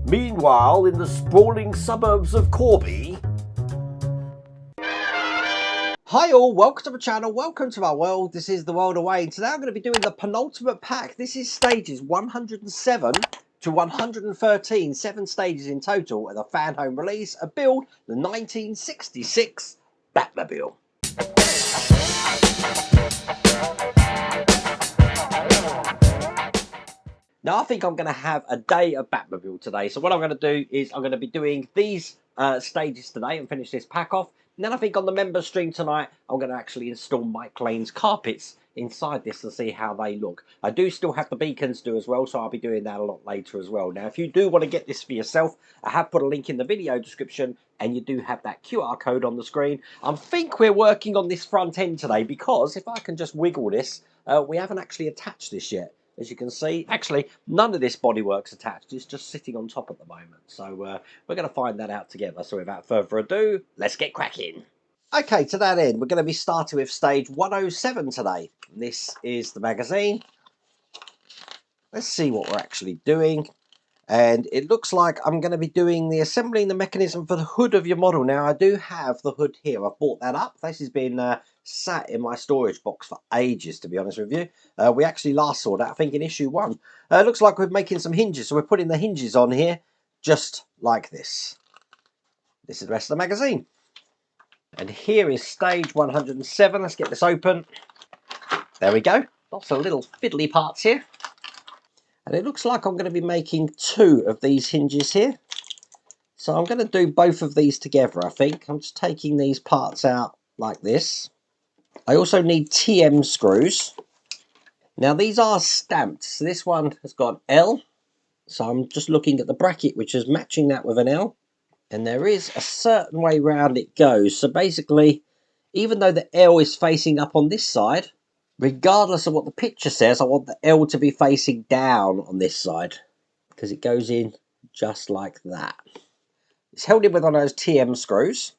Meanwhile, in the sprawling suburbs of Corby... Hi all, welcome to my channel, welcome to my world. This is the world away, and today I'm going to be doing the penultimate pack. This is stages 107 to 113, 7 stages in total of the Fanhome release, a build, the 1966 Batmobile. Now I think I'm going to have a day of Batmobile today, so what I'm going to do is I'm going to be doing these stages today and finish this pack off. And then I think on the member stream tonight, I'm going to actually install Mike Lane's carpets inside this to see how they look. I do still have the beacons to do as well, so I'll be doing that a lot later as well. Now, if you do want to get this for yourself, I have put a link in the video description, and you do have that QR code on the screen. I think we're working on this front end today, because if I can just wiggle this, we haven't actually attached this yet. As you can see, actually, none of this bodywork's attached. It's just sitting on top at the moment. So we're going to find that out together. So without further ado, let's get cracking. Okay, to that end, we're going to be starting with stage 107 today. This is the magazine. Let's see what we're actually doing. And it looks like I'm going to be doing the assembling the mechanism for the hood of your model. Now, I do have the hood here. I've bought that up. This has been sat in my storage box for ages, to be honest with you. We actually last saw that, I think, in issue 1. It looks like we're making some hinges. So we're putting the hinges on here just like this. This is the rest of the magazine. And here is stage 107. Let's get this open. There we go. Lots of little fiddly parts here. And it looks like I'm going to be making 2 of these hinges here. So I'm going to do both of these together, I think. I'm just taking these parts out like this. I also need TM screws. Now these are stamped. So this one has got L. So I'm just looking at the bracket, which is matching that with an L. And there is a certain way round it goes. So basically, even though the L is facing up on this side, regardless of what the picture says, I want the L to be facing down on this side, because it goes in just like that. It's held in with one of those TM screws,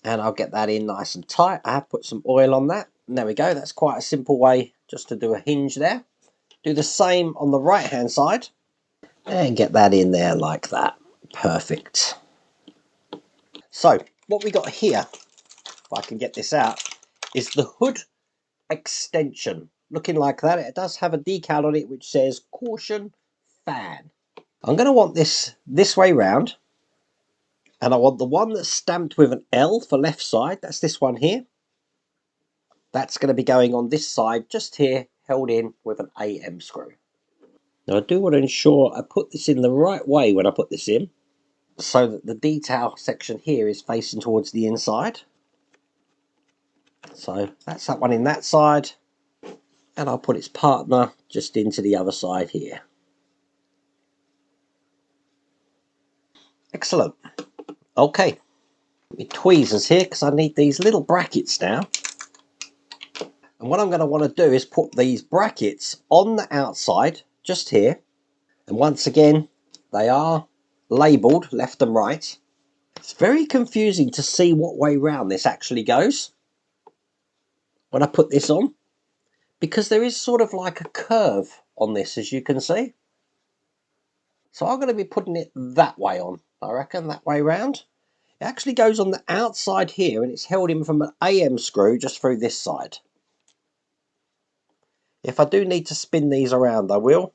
and I'll get that in nice and tight. I have put some oil on that, and there we go. That's quite a simple way just to do a hinge there. Do the same on the right hand side, and get that in there like that. Perfect. So what we got here, if I can get this out, is the hood extension. Looking like that. It does have a decal on it which says caution fan. I'm going to want this way round, and I want the one that's stamped with an L for left side. That's this one here. That's going to be going on this side just here, held in with an AM screw. Now I do want to ensure I put this in the right way when I put this in, so that the detail section here is facing towards the inside. So that's that one in that side, and I'll put its partner just into the other side here. Excellent. Okay, my tweezers here, because I need these little brackets now. And what I'm going to want to do is put these brackets on the outside, just here. And once again, they are labelled left and right. It's very confusing to see what way round this actually goes when I put this on, because there is sort of like a curve on this, as you can see. So I'm going to be putting it that way on, I reckon, that way round. It actually goes on the outside here, and it's held in from an AM screw just through this side. If I do need to spin these around, I will.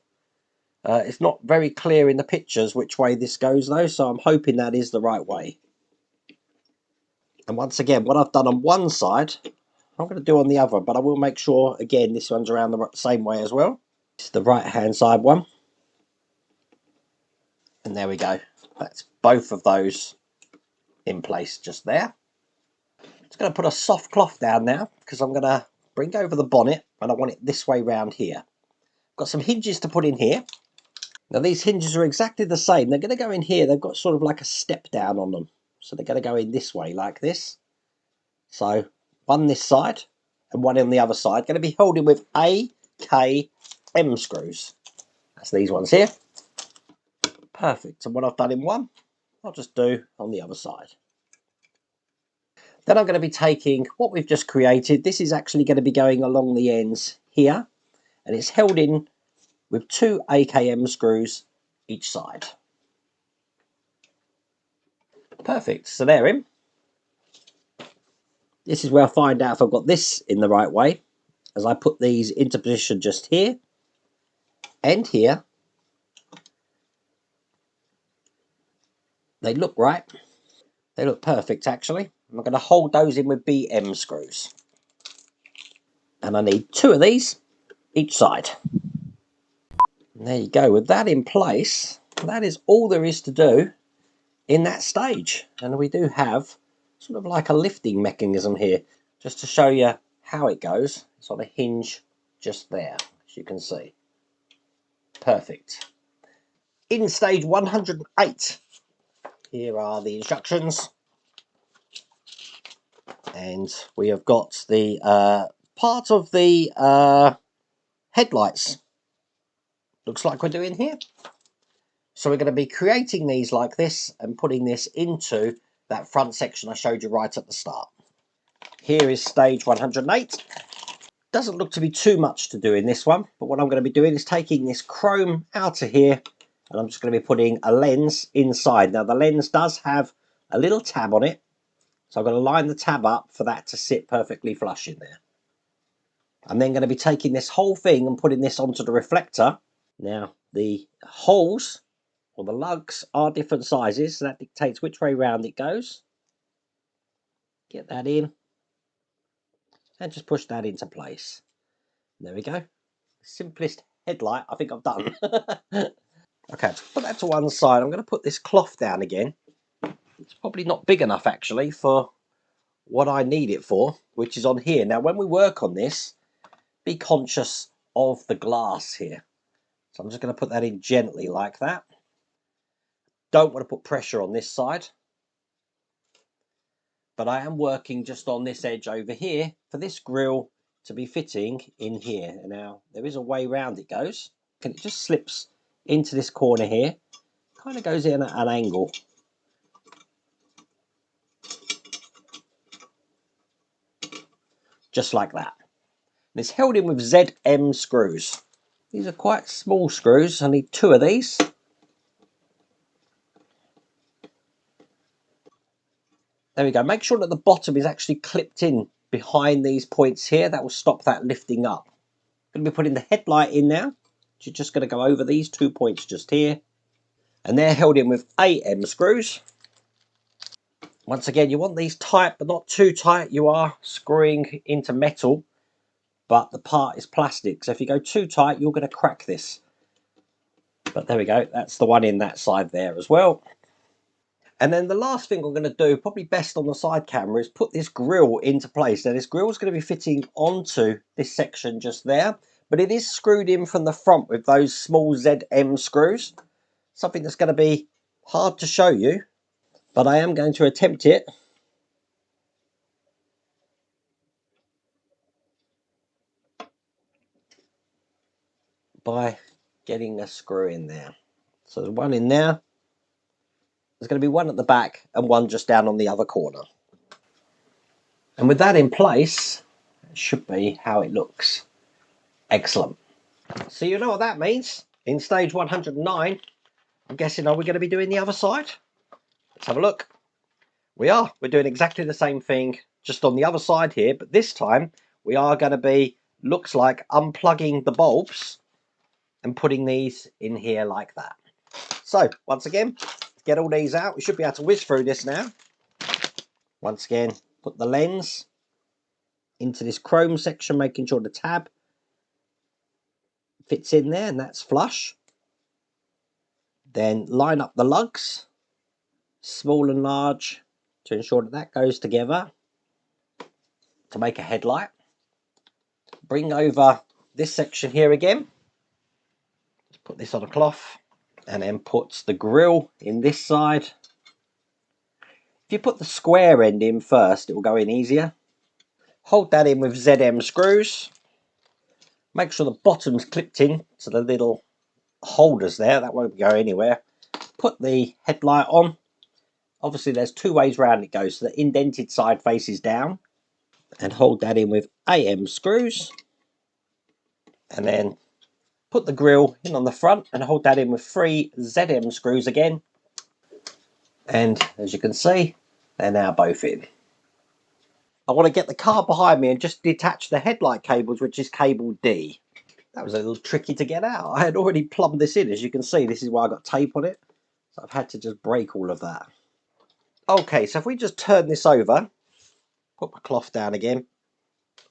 It's not very clear in the pictures which way this goes though, so I'm hoping that is the right way. And once again, what I've done on one side, I'm going to do on the other, but I will make sure, again, this one's around the same way as well. This is the right hand side one. And there we go. That's both of those in place just there. Just going to put a soft cloth down now, because I'm going to bring over the bonnet, and I want it this way round here. Got some hinges to put in here. Now these hinges are exactly the same. They're going to go in here. They've got sort of like a step down on them. So they're going to go in this way like this. So one this side and one on the other side. Going to be held in with A, K, M screws. That's these ones here. Perfect. And what I've done in one, I'll just do on the other side. Then I'm going to be taking what we've just created. This is actually going to be going along the ends here. And it's held in with 2 AKM screws each side. Perfect. So they're in. This is where I find out if I've got this in the right way, as I put these into position just here and here. They look right. They look perfect, actually. I'm going to hold those in with BM screws. And I need 2 of these each side. And there you go. With that in place, that is all there is to do in that stage. And we do have sort of like a lifting mechanism here, just to show you how it goes. It's on a hinge just there, as you can see. Perfect. In stage 108, here are the instructions. And we have got the part of the headlights. Looks like we're doing here. So we're going to be creating these like this and putting this into that front section I showed you right at the start. Here is stage 108. Doesn't look to be too much to do in this one, but what I'm going to be doing is taking this chrome out of here, and I'm just going to be putting a lens inside. Now the lens does have a little tab on it, so I'm going to line the tab up for that to sit perfectly flush in there. I'm then going to be taking this whole thing and putting this onto the reflector. Now the holes or the lugs are different sizes, so that dictates which way round it goes. Get that in and just push that into place. There we go. Simplest headlight I think I've done. Okay, put that to one side. I'm going to put this cloth down again. It's probably not big enough actually for what I need it for, which is on here. Now when we work on this, be conscious of the glass here. So I'm just going to put that in gently like that. Don't want to put pressure on this side, but I am working just on this edge over here for this grill to be fitting in here. Now there is a way round it goes, and it just slips into this corner here, kind of goes in at an angle. Just like that. And it's held in with ZM screws. These are quite small screws. I need 2 of these. There we go. Make sure that the bottom is actually clipped in behind these points here. That will stop that lifting up. I'm going to be putting the headlight in now. You're just going to go over these 2 points just here. And they're held in with AM screws. Once again, you want these tight, but not too tight. You are screwing into metal, but the part is plastic. So if you go too tight, you're going to crack this. But there we go. That's the one in that side there as well. And then the last thing I'm going to do, probably best on the side camera, is put this grill into place. Now this grill is going to be fitting onto this section just there, but it is screwed in from the front with those small ZM screws. Something that's going to be hard to show you, but I am going to attempt it. By getting a screw in there. So there's one in there. There's going to be one at the back and one just down on the other corner. And with that in place, it should be how it looks. Excellent. So you know what that means. In stage 109, I'm guessing, are we going to be doing the other side? Let's have a look. We are. We're doing exactly the same thing, just on the other side here, but this time we are going to be, looks like, unplugging the bulbs and putting these in here like that. So, once again, get all these out. We should be able to whiz through this now. Once again, put the lens into this chrome section, making sure the tab fits in there and that's flush. Then line up the lugs, small and large, to ensure that that goes together to make a headlight. Bring over this section here again. Just put this on a cloth and then put the grill in this side. If you put the square end in first, it will go in easier. Hold that in with ZM screws. Make sure the bottom's clipped in to the little holders there. That won't go anywhere. Put the headlight on. Obviously, there's 2 ways round it goes. So the indented side faces down. And hold that in with AM screws. And then put the grill in on the front and hold that in with 3 ZM screws again. And as you can see, they're now both in. I want to get the car behind me and just detach the headlight cables, which is cable D. That was a little tricky to get out. I had already plumbed this in. As you can see, this is why I got tape on it. So I've had to just break all of that. Okay, so if we just turn this over, put my cloth down again.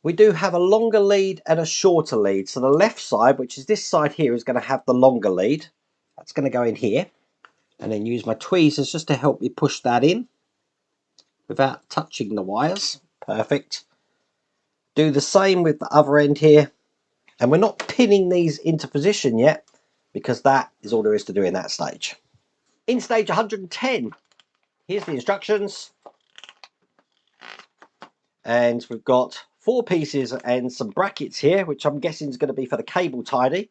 We do have a longer lead and a shorter lead. So the left side, which is this side here, is going to have the longer lead. That's going to go in here. And then use my tweezers just to help me push that in without touching the wires. Perfect. Do the same with the other end here. And we're not pinning these into position yet, because that is all there is to do in that stage. In stage 110, here's the instructions. And we've got 4 pieces and some brackets here, which I'm guessing is going to be for the cable tidy,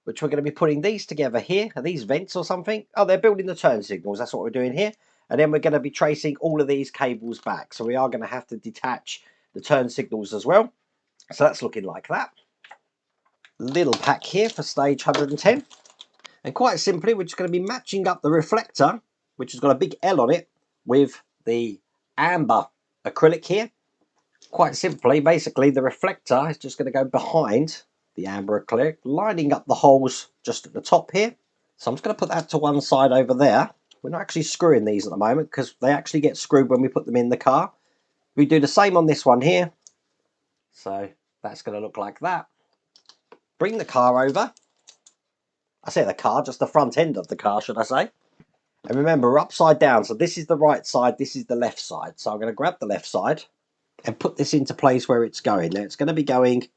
which we're going to be putting these together here. Are these vents or something? Oh, they're building the turn signals. That's what we're doing here. And then we're going to be tracing all of these cables back. So we are going to have to detach the turn signals as well. So that's looking like that. Little pack here for stage 110. And quite simply, we're just going to be matching up the reflector, which has got a big L on it, with the amber acrylic here. Quite simply, basically, the reflector is just going to go behind the amber acrylic, lining up the holes just at the top here. So I'm just going to put that to one side over there. We're not actually screwing these at the moment because they actually get screwed when we put them in the car. We do the same on this one here. So that's going to look like that. Bring the car over. I say the car, just the front end of the car, should I say. And remember, we're upside down. So this is the right side, this is the left side. So I'm going to grab the left side and put this into place where it's going. Now it's going to be going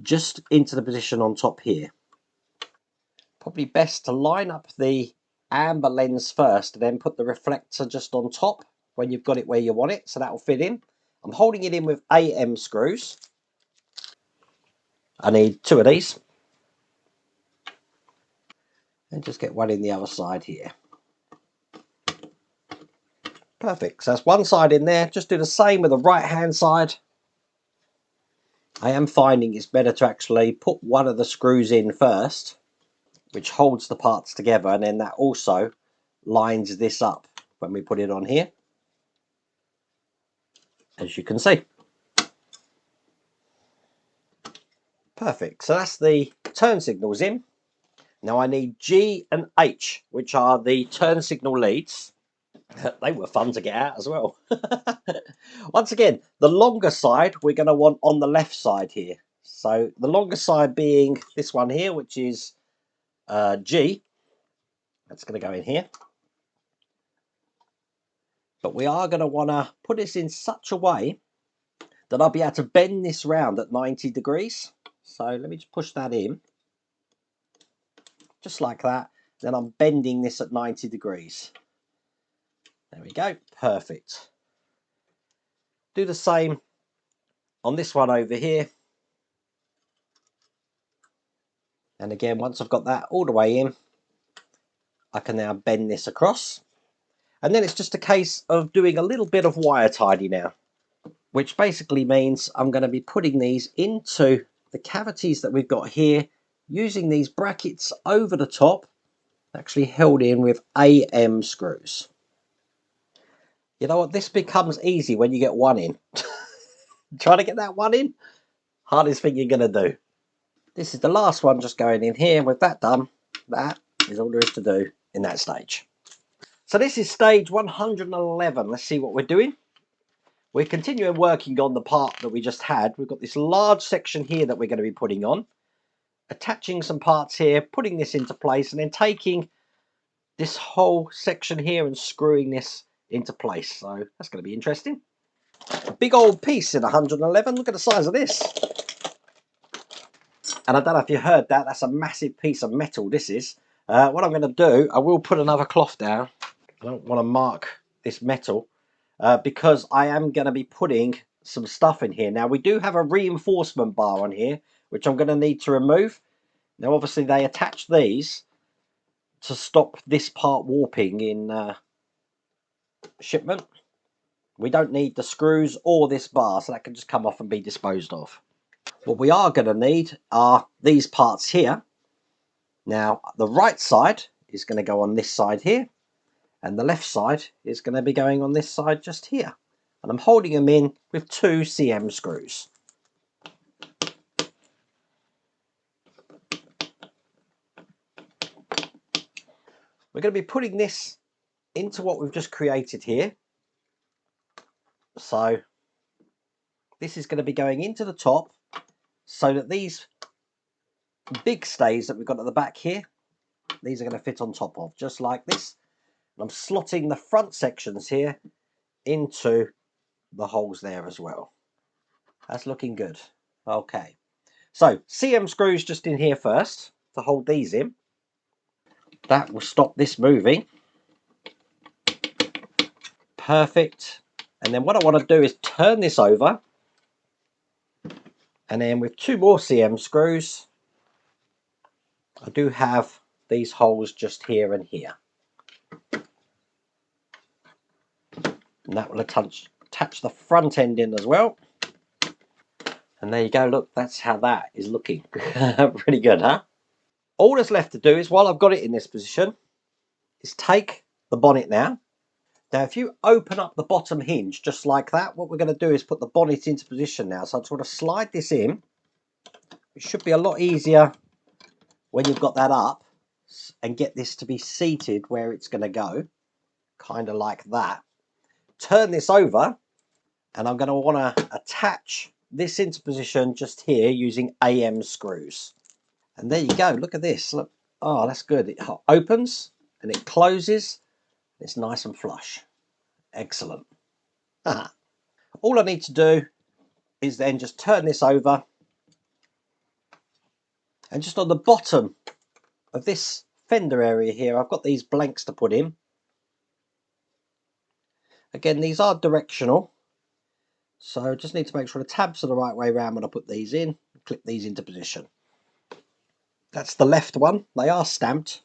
just into the position on top here. Probably best to line up the amber lens first and then put the reflector just on top when you've got it where you want it, so that will fit in. I'm holding it in with AM screws. I need 2 of these. And just get one in the other side here. Perfect. So that's one side in there. Just do the same with the right hand side. I am finding it's better to actually put one of the screws in first, which holds the parts together, and then that also lines this up when we put it on here, as you can see. Perfect. So that's the turn signals in. Now I need G and H, which are the turn signal leads. They were fun to get out as well. Once again, the longer side we're going to want on the left side here. So the longer side being this one here, which is G. That's going to go in here. But we are going to want to put this in such a way that I'll be able to bend this round at 90 degrees. So let me just push that in. Just like that. Then I'm bending this at 90 degrees. There we go. Perfect. Do the same on this one over here. And again, once I've got that all the way in, I can now bend this across. And then it's just a case of doing a little bit of wire tidy now, which basically means I'm going to be putting these into the cavities that we've got here, using these brackets over the top, actually held in with AM screws. You know what? This becomes easy when you get one in. Trying to get that one in, hardest thing you're going to do. This is the last one just going in here. With that done, that is all there is to do in that stage. So this is stage 111. Let's see what we're doing. We're continuing working on the part that we just had. We've got this large section here that we're going to be putting on, attaching some parts here, putting this into place, and then taking this whole section here and screwing this into place. So that's going to be interesting. A big old piece in 111. Look at the size of this. And I don't know if you heard that. That's a massive piece of metal, this is. What I'm going to do, I will put another cloth down. I don't want to mark this metal because I am going to be putting some stuff in here. Now, we do have a reinforcement bar on here, which I'm going to need to remove. Now, obviously, they attach these to stop this part warping in shipment. We don't need the screws or this bar, so that can just come off and be disposed of. What we are going to need are these parts here. Now, the right side is going to go on this side here, and the left side is going to be going on this side just here. And I'm holding them in with 2 cm screws. We're going to be putting this into what we've just created here. So this is going to be going into the top so that these big stays that we've got at the back here, these are going to fit on top of, just like this. And I'm slotting the front sections here into the holes there as well. That's looking good. Okay, so cm screws just in here first to hold these in. That will stop this moving. Perfect. And then what I want to do is turn this over, and then with 2 more cm screws, I do have these holes just here and here, and that will attach the front end in as well. And there you go, look, that's how that is looking. Pretty good, huh? All that's left to do is, while I've got it in this position, is take the bonnet now. Now if you open up the bottom hinge just like that, what we're going to do is put the bonnet into position now. So I just want to slide this in. It should be a lot easier when you've got that up, and get this to be seated where it's going to go, kind of like that. Turn this over, and I'm going to want to attach this into position just here using AM screws. And there you go, look at this. Look, oh, that's good. It opens and it closes. It's nice and flush. Excellent. All I need to do is then just turn this over, and just on the bottom of this fender area here, I've got these blanks to put in. Again, these are directional, so just need to make sure the tabs are the right way around when I put these in. Clip these into position. That's the left one. They are stamped,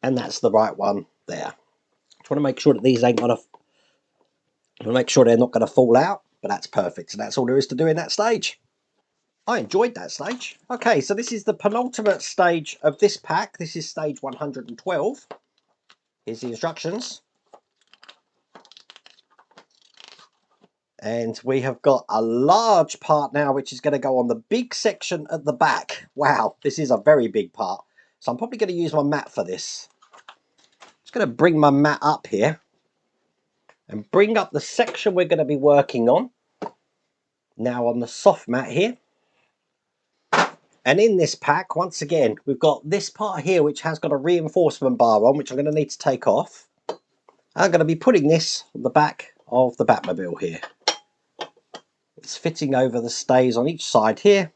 and that's the right one there. Just want to make sure that these ain't gonna. I want to make sure they're not going to fall out, but that's perfect. So that's all there is to do in that stage. I enjoyed that stage. Okay, so this is the penultimate stage of this pack. This is stage 112. Here's the instructions. And we have got a large part now, which is going to go on the big section at the back. Wow, this is a very big part. So I'm probably going to use my mat for this. Just going to bring my mat up here and bring up the section we're going to be working on. Now on the soft mat here. And in this pack, once again, we've got this part here, which has got a reinforcement bar on, which I'm going to need to take off. I'm going to be putting this on the back of the Batmobile here. It's fitting over the stays on each side here.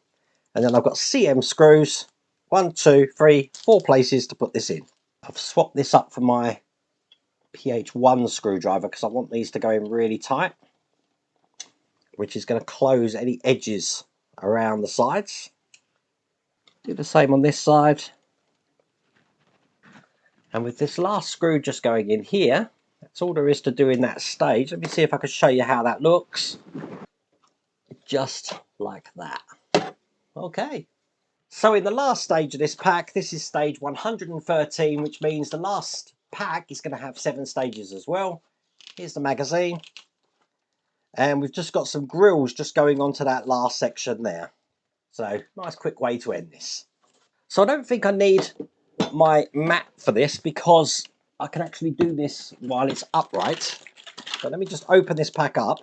And then I've got CM screws, 1, 2, 3, 4 places to put this in. I've swapped this up for my PH1 screwdriver because I want these to go in really tight, which is going to close any edges around the sides. Do the same on this side. And with this last screw just going in here, that's all there is to do in that stage. Let me see if I can show you how that looks. Just like that. Okay. So in the last stage of this pack, this is stage 113, which means the last pack is going to have 7 stages as well. Here's the magazine. And we've just got some grills just going on to that last section there. So nice quick way to end this. So I don't think I need my mat for this because I can actually do this while it's upright. So let me just open this pack up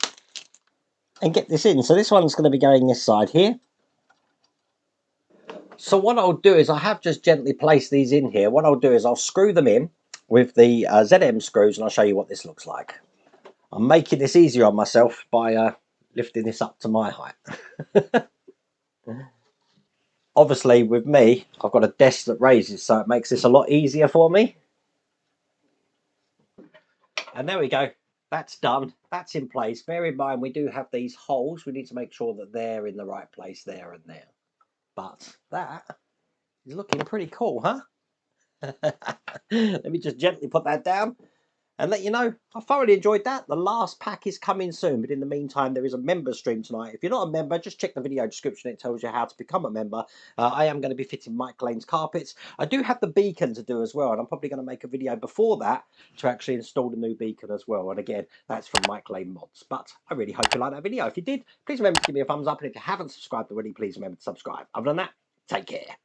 and get this in. So this one's going to be going this side here. So what I'll do is I have just gently placed these in here. What I'll do is I'll screw them in with the ZM screws, and I'll show you what this looks like. I'm making this easier on myself by lifting this up to my height. Obviously with me, I've got a desk that raises, so it makes this a lot easier for me. And there we go. That's done. That's in place. Bear in mind, we do have these holes. We need to make sure that they're in the right place there and there. But that is looking pretty cool, huh? Let me just gently put that down. and let you know I thoroughly enjoyed that. The last pack is coming soon, but in the meantime, there is a member stream tonight. If you're not a member, just check the video description. It tells you how to become a member. I am going to be fitting Mike Lane's carpets. I do have the beacon to do as well, and I'm probably going to make a video before that to actually install the new beacon as well. And again, that's from Mike Lane Mods. But I really hope you liked that video. If you did, please remember to give me a thumbs up, and if you haven't subscribed already, please remember to subscribe. Other than that, take care.